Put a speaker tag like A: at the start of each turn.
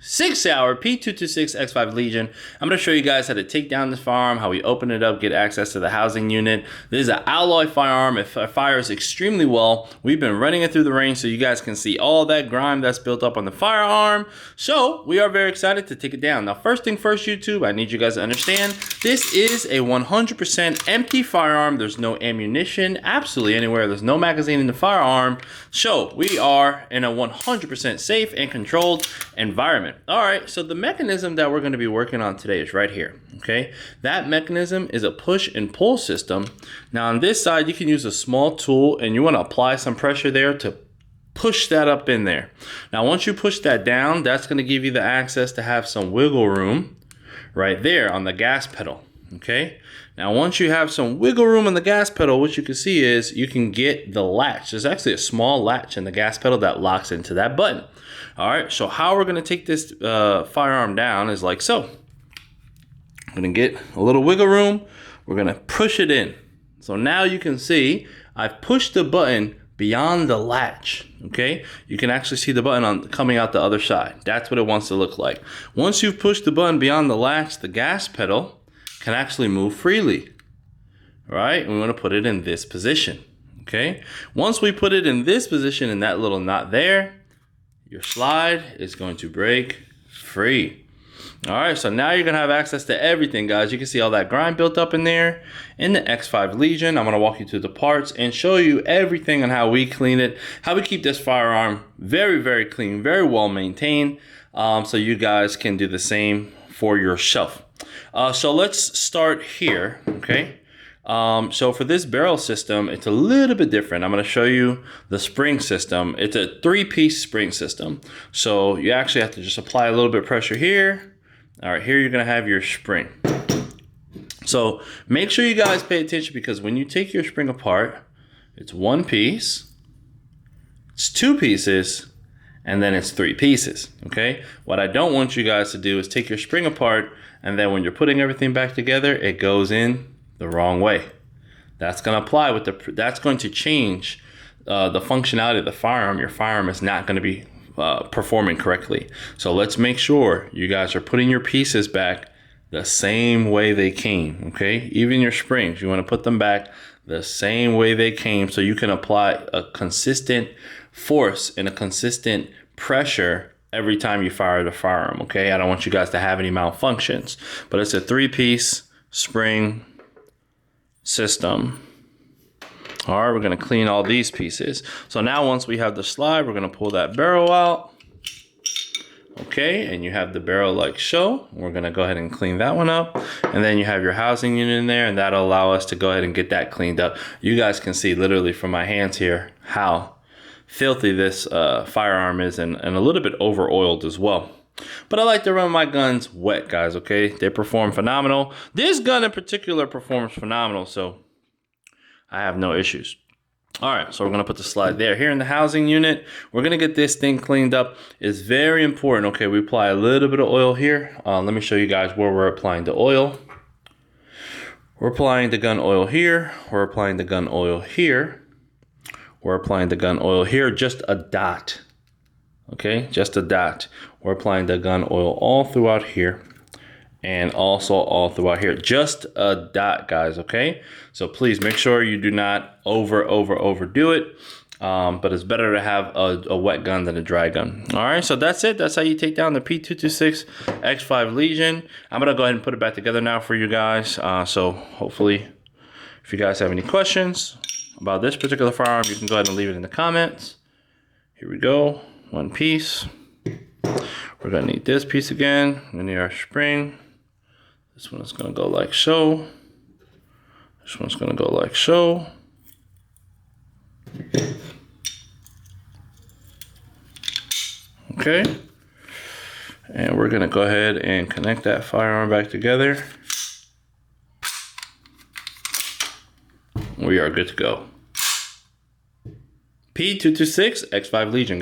A: SIG SAUER P226X5 Legion. I'm going to show you guys how to take down this firearm, how we open it up, get access to the housing unit. This is an alloy firearm. It fires extremely well. We've been running it through the range so you guys can see all that grime that's built up on the firearm. So we are very excited to take it down. Now, first thing first, YouTube, I need you guys to understand this is a 100% empty firearm. There's no ammunition absolutely anywhere. There's no magazine in the firearm. So we are in a 100% safe and controlled environment. All right, so the mechanism that we're going to be working on today is right here, okay? That mechanism is a push and pull system. Now on this side, you can use a small tool and you want to apply some pressure there to push that up in there. Now once you push that down, that's going to give you the access to have some wiggle room right there on the gas pedal, okay? Now once you have some wiggle room on the gas pedal, what you can see is you can get the latch. There's actually a small latch in the gas pedal that locks into that button. All right, so how we're gonna take this firearm down is like so. I'm gonna get a little wiggle room. We're gonna push it in. So now you can see I've pushed the button beyond the latch, okay? You can actually see the button coming out the other side. That's what it wants to look like. Once you've pushed the button beyond the latch, the gas pedal can actually move freely, all right? And we wanna put it in this position, okay? Once we put it in this position and that little knot there, your slide is going to break free. All right, so now you're gonna have access to everything, guys. You can see all that grime built up in there in the X5 Legion. I'm gonna walk you through the parts and show you everything on how we clean it, how we keep this firearm very, very clean, very well maintained, so you guys can do the same for yourself. So let's start here, okay? So for this barrel system, it's a little bit different. I'm going to show you the spring system. It's a 3-piece spring system. So you actually have to just apply a little bit of pressure here. All right, here you're going to have your spring. So make sure you guys pay attention because when you take your spring apart, it's 1 piece, it's 2 pieces, and then it's 3 pieces, okay? What I don't want you guys to do is take your spring apart, and then when you're putting everything back together, it goes in the wrong way. That's going to apply with that's going to change the functionality of the firearm. Your firearm is not going to be performing correctly. So let's make sure you guys are putting your pieces back the same way they came, okay? Even your springs, you want to put them back the same way they came so you can apply a consistent force and a consistent pressure every time you fire the firearm, okay? I don't want you guys to have any malfunctions, but it's a 3-piece spring system. All right, we're gonna clean all these pieces. So now once we have the slide, we're gonna pull that barrel out. Okay, and you have the barrel like so. We're gonna go ahead and clean that one up. And then you have your housing unit in there and that'll allow us to go ahead and get that cleaned up. You guys can see literally from my hands here how filthy this firearm is and a little bit over oiled as well. But I like to run my guns wet, guys, okay? They perform phenomenal. This gun in particular performs phenomenal, so I have no issues. All right, so we're gonna put the slide there. Here in the housing unit, we're gonna get this thing cleaned up. It's very important, okay? We apply a little bit of oil here. Let me show you guys where we're applying the oil. We're applying the gun oil here. We're applying the gun oil here. We're applying the gun oil here, just a dot. Okay, just a dot. We're applying the gun oil all throughout here and also all throughout here. Just a dot, guys, okay? So please make sure you do not overdo it. But it's better to have a wet gun than a dry gun. All right, so that's it. That's how you take down the P226X5 Legion. I'm gonna go ahead and put it back together now for you guys. So hopefully, if you guys have any questions about this particular firearm, you can go ahead and leave it in the comments. Here we go. 1 piece. We're gonna need this piece again. We need our spring. This one is gonna go like so. This one's gonna go like so. Okay. And we're gonna go ahead and connect that firearm back together. We are good to go. P226X5 Legion.